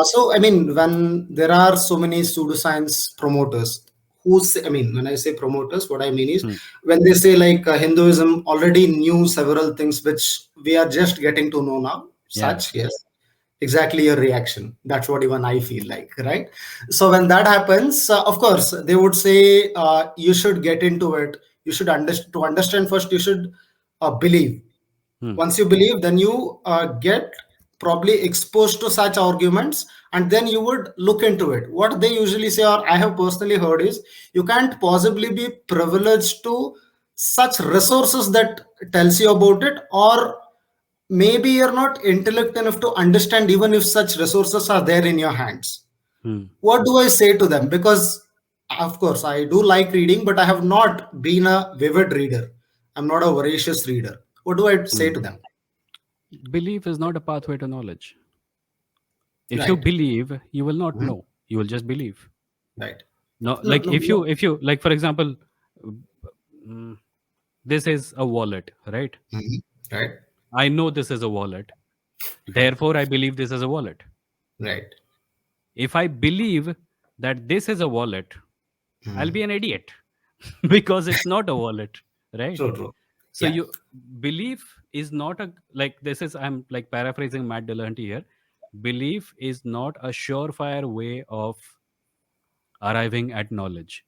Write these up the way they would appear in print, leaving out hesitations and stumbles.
So, I mean, when there are so many pseudoscience promoters who say, I mean, when I say promoters, what I mean is Hmm. when they say like Hinduism already knew several things which we are just getting to know now, Yeah. such, yes, exactly your reaction. That's what even I feel like, right? So, when that happens, of course, they would say you should get into it. You should understand, to understand first, you should believe. Hmm. Once you believe, then you get probably exposed to such arguments, and then you would look into it. What they usually say, or I have personally heard, is you can't possibly be privileged to such resources that tells you about it, or maybe you're not intellect enough to understand even if such resources are there in your hands. Hmm. What do I say to them? Because of course I do like reading, but I have not been a vivid reader. I'm not a voracious reader. What do I say Hmm. to them? Belief is not a pathway to knowledge. If you Right. believe, you will not Mhm. know. You will just believe. Right. No, No, like no, if no. you like for example, mm, this is a wallet, right? Mhm. Right. I know this is a wallet. Therefore, I believe this is a wallet. Right. If I believe that this is a wallet, I'll Mhm. be an idiot because it's not a wallet, right? True, true. So Yeah. you belief is not a like this is I'm like paraphrasing Matt Dillahunty here. Belief is not a surefire way of arriving at knowledge.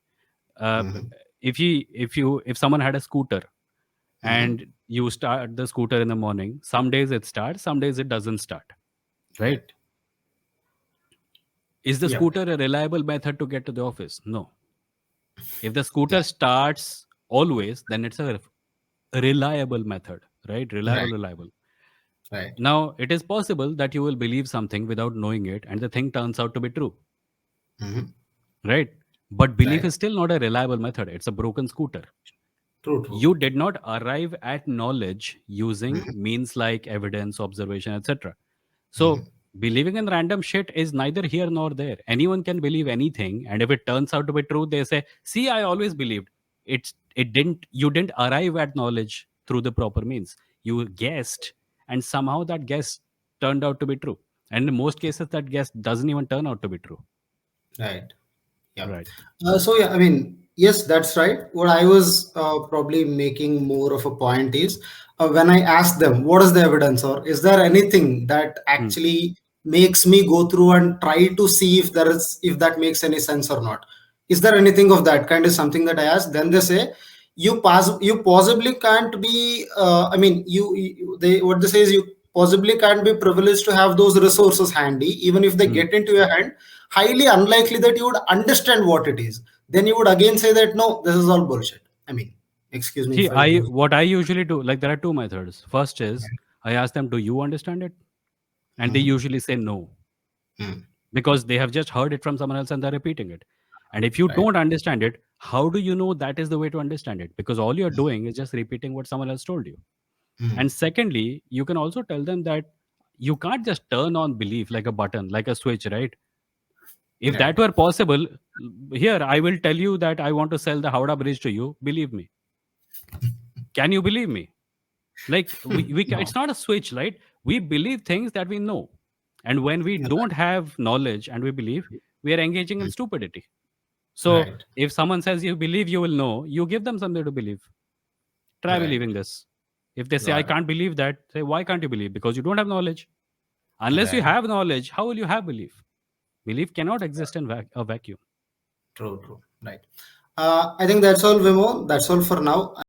Uh, Mhm. if someone had a scooter Mhm. and you start the scooter in the morning, some days it starts, some days it doesn't start, right? Right. Is the Yep. scooter a reliable method to get to the office? No. If the Yeah. scooter starts always, then it's a reliable method, right? Right. Reliable. Right. Now, it is possible that you will believe something without knowing it, and the thing turns out to be true, Mhm. right? But belief Right. is still not a reliable method. It's a broken scooter. True, true. You did not arrive at knowledge using Mhm. means like evidence, observation, etc. So, Mhm. believing in random shit is neither here nor there. Anyone can believe anything, and if it turns out to be true, they say, "See, I always believed." It didn't. You didn't arrive at knowledge through the proper means. You guessed, and somehow that guess turned out to be true. And in most cases, that guess doesn't even turn out to be true. Right. Yeah. Right. So yeah, I mean, yes, that's right. What I was probably making more of a point is when I ask them, what is the evidence, or is there anything that Hmm. actually makes me go through and try to see if there is, if that makes any sense or not? Is there anything of that kind? Is something that I ask. Then they say, you possibly can't be. I mean, they what they say is you possibly can't be privileged to have those resources handy, even if they Hmm. get into your hand, highly unlikely that you would understand what it is. Then you would again say that no, this is all bullshit. I mean, excuse me See, if I I use. what I usually do, like there are two methods. First is I ask them, "Do you understand it?" And they Mhm. usually say no Mm. because they have just heard it from someone else and they're repeating it. And if you Right. don't understand it, how do you know that is the way to understand it? Because all you're doing is just repeating what someone else told you. Mm. And secondly, you can also tell them that you can't just turn on belief like a button, like a switch, right? If that Right. were possible, here I will tell you that I want to sell the Howrah Bridge to you. Believe me. Can you believe me? Like No. it's not a switch, right? We believe things that we know, and when we Yeah, don't have knowledge and we believe, we are engaging in mm. stupidity. So Right. if someone says you believe you will know, you give them something to believe. Try Right. believing this. If they say I Got it. can't believe that, say why can't you believe? Because you don't have knowledge. Unless you Right. have knowledge, how will you have belief? Belief cannot exist in a vacuum. True. True. Right. I think that's all, Vimo. That's all for now.